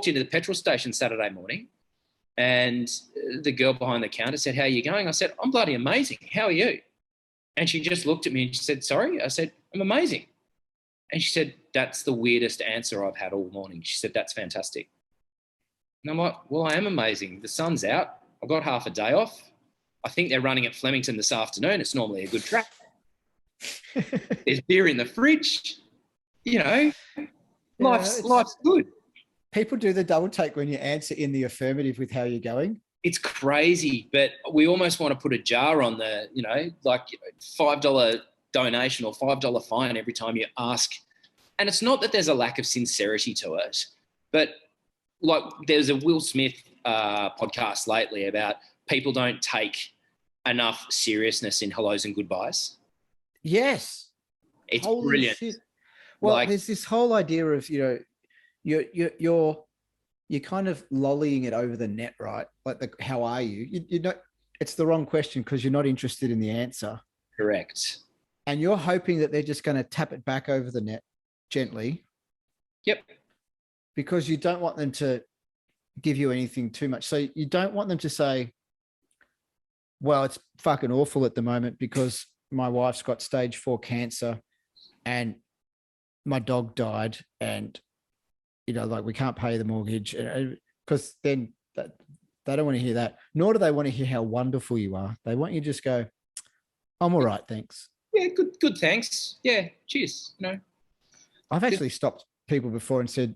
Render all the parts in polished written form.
walked into the petrol station Saturday morning, and the girl behind the counter said, "How are you going?" I said, "I'm bloody amazing. How are you?" And she just looked at me and she said, "Sorry?" I said, "I'm amazing." And she said, "That's the weirdest answer I've had all morning." She said, "That's fantastic." And I'm like, "Well, I am amazing. The sun's out. I've got half a day off. I think they're running at Flemington this afternoon. It's normally a good track. There's beer in the fridge. You know, life's good." People do the double take when you answer in the affirmative with how you're going. It's crazy, but we almost want to put a jar on the, like $5 donation or $5 fine every time you ask. And it's not that there's a lack of sincerity to it, but like there's a Will Smith podcast lately about people don't take enough seriousness in hellos and goodbyes. Yes. It's Holy brilliant. Shit. Well, there's this whole idea of, you're kind of lollying it over the net, right? Like, how are you? You know, it's the wrong question because you're not interested in the answer. Correct. And you're hoping that they're just going to tap it back over the net gently. Yep. Because you don't want them to give you anything too much. So you don't want them to say, "Well, it's fucking awful at the moment because my wife's got stage 4 cancer and my dog died and, like we can't pay the mortgage," because then they don't want to hear that. Nor do they want to hear how wonderful you are. They want you to just go, "I'm all right, thanks." Yeah, good, thanks. Yeah, cheers. I've actually stopped people before and said,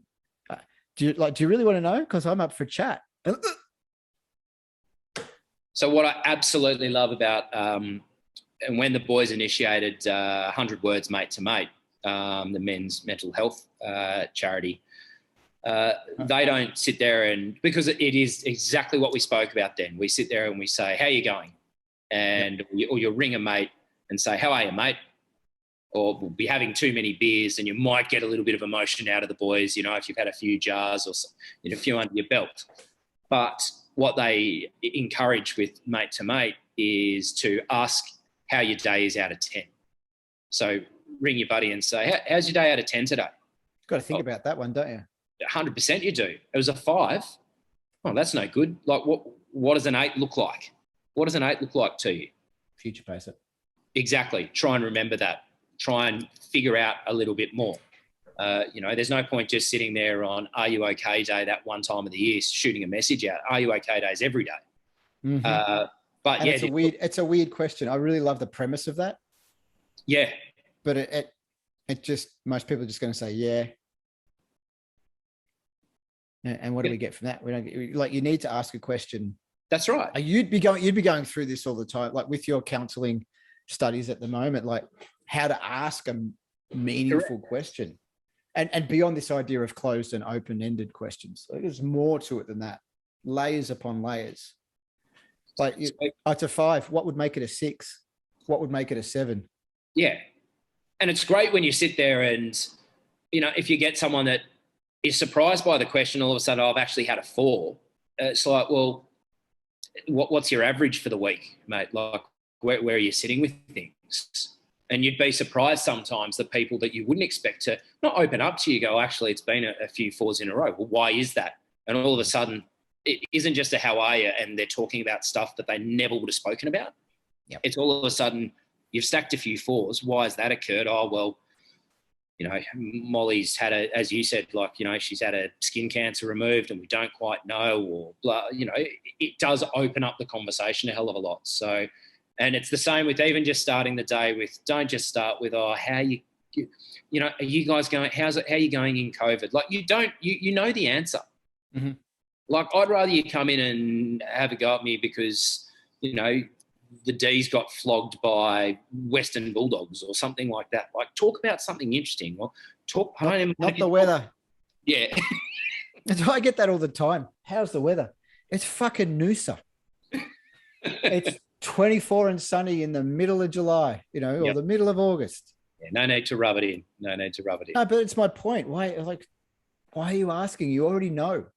do you really want to know? Because I'm up for chat. So what I absolutely love about, and when the boys initiated 100 Words Mate to Mate, the men's mental health charity, they don't sit there because it is exactly what we spoke about then. We sit there and we say, "How are you going?" And or you'll ring a mate and say, "How are you, mate?" Or we'll be having too many beers and you might get a little bit of emotion out of the boys, if you've had a few jars or a few under your belt. But what they encourage with mate to mate is to ask how your day is out of 10. So ring your buddy and say, "How's your day out of 10 today?" Got to think about that one, don't you? 100% you do. It was a 5. Oh, that's no good. Like what does an 8 look like? What does an 8 look like to you? Future pacer. Exactly. Try and remember that. Try and figure out a little bit more. There's no point just sitting there on "Are you okay" day that one time of the year shooting a message out. "Are you okay" days every day. Mm-hmm. But and it's a weird question. I really love the premise of that. Yeah. But it just, most people are just going to say, "Yeah." And what do we get from that? We don't get, like, you need to ask a question. That's right. You'd be going through this all the time, like with your counseling studies at the moment, like how to ask a meaningful question, and beyond this idea of closed and open-ended questions. Like, there's more to it than that. Layers upon layers. Like, it's a 5. What would make it a 6? What would make it a 7? Yeah. And it's great when you sit there and, if you get someone that is surprised by the question, all of a sudden, "Oh, I've actually had a 4. It's like, well, what's your average for the week, mate? Like, where are you sitting with things? And you'd be surprised sometimes that people that you wouldn't expect to not open up to you go, "Actually, it's been a few 4s in a row." Well, why is that? And all of a sudden, it isn't just a "how are you?" and they're talking about stuff that they never would have spoken about. Yep. It's all of a sudden, you've stacked a few 4s. Why has that occurred? "Oh, well, Molly's had as you said, like, she's had a skin cancer removed and we don't quite know," or blah, it does open up the conversation a hell of a lot. So, and it's the same with even just starting the day with, don't just start with, "Oh, how are you guys going? How are you going in COVID?" Like, you know the answer. Mm-hmm. Like, I'd rather you come in and have a go at me because, the D's got flogged by Western Bulldogs or something like that. Like, talk about something interesting. Or talk. Not the weather. Yeah. I get that all the time. "How's the weather?" It's fucking Noosa. It's 24 and sunny in the middle of July, or the middle of August. Yeah, no need to rub it in. No need to rub it in. No, but it's my point. Why are you asking? You already know.